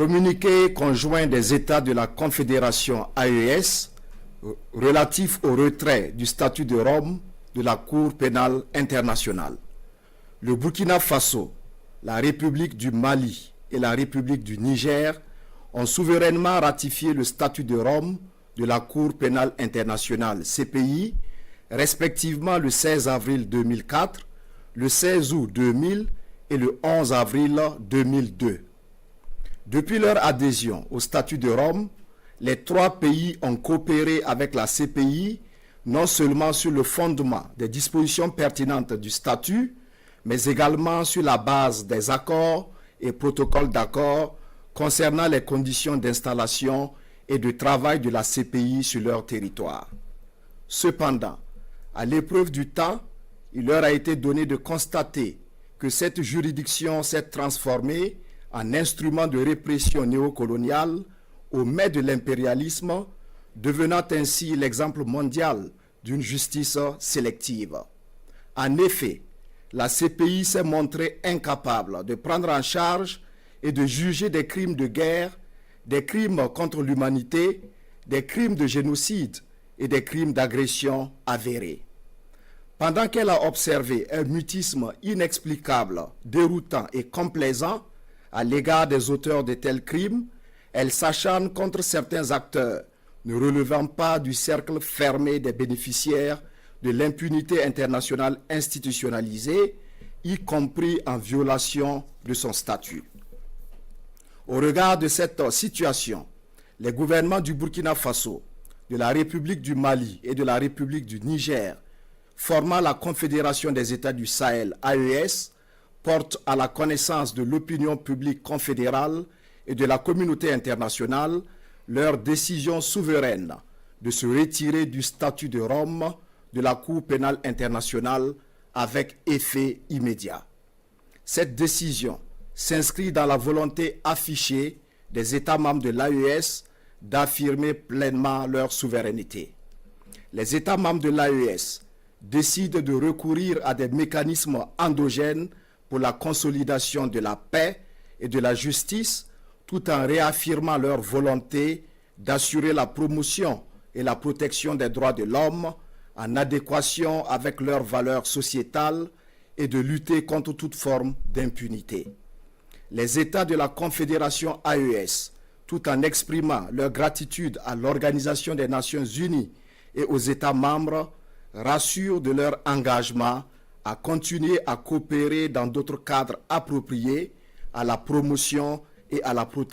Communiqué conjoint des États de la Confédération AES relatif au retrait du statut de Rome de la Cour pénale internationale. Le Burkina Faso, la République du Mali et la République du Niger ont souverainement ratifié le statut de Rome de la Cour pénale internationale CPI, respectivement le 16 avril 2004, le 16 août 2000 et le 11 avril 2002. Depuis leur adhésion au statut de Rome, les trois pays ont coopéré avec la CPI non seulement sur le fondement des dispositions pertinentes du statut, mais également sur la base des accords et protocoles d'accord concernant les conditions d'installation et de travail de la CPI sur leur territoire. Cependant, à l'épreuve du temps, il leur a été donné de constater que cette juridiction s'est transformée en instrument de répression néocoloniale au mai de l'impérialisme, devenant ainsi l'exemple mondial d'une justice sélective. En effet, la CPI s'est montrée incapable de prendre en charge et de juger des crimes de guerre, des crimes contre l'humanité, des crimes de génocide et des crimes d'agression avérés. Pendant qu'elle a observé un mutisme inexplicable, déroutant et complaisant à l'égard des auteurs de tels crimes, elle s'acharne contre certains acteurs ne relevant pas du cercle fermé des bénéficiaires de l'impunité internationale institutionnalisée, y compris en violation de son statut. Au regard de cette situation, les gouvernements du Burkina Faso, de la République du Mali et de la République du Niger, formant la Confédération des États du Sahel, AES, portent à la connaissance de l'opinion publique confédérale et de la communauté internationale leur décision souveraine de se retirer du statut de Rome de la Cour pénale internationale avec effet immédiat. Cette décision s'inscrit dans la volonté affichée des États membres de l'AES d'affirmer pleinement leur souveraineté. Les États membres de l'AES décident de recourir à des mécanismes endogènes pour la consolidation de la paix et de la justice, tout en réaffirmant leur volonté d'assurer la promotion et la protection des droits de l'homme en adéquation avec leurs valeurs sociétales et de lutter contre toute forme d'impunité. Les États de la Confédération AES, tout en exprimant leur gratitude à l'Organisation des Nations Unies et aux États membres, rassurent de leur engagement à continuer à coopérer dans d'autres cadres appropriés à la promotion et à la protection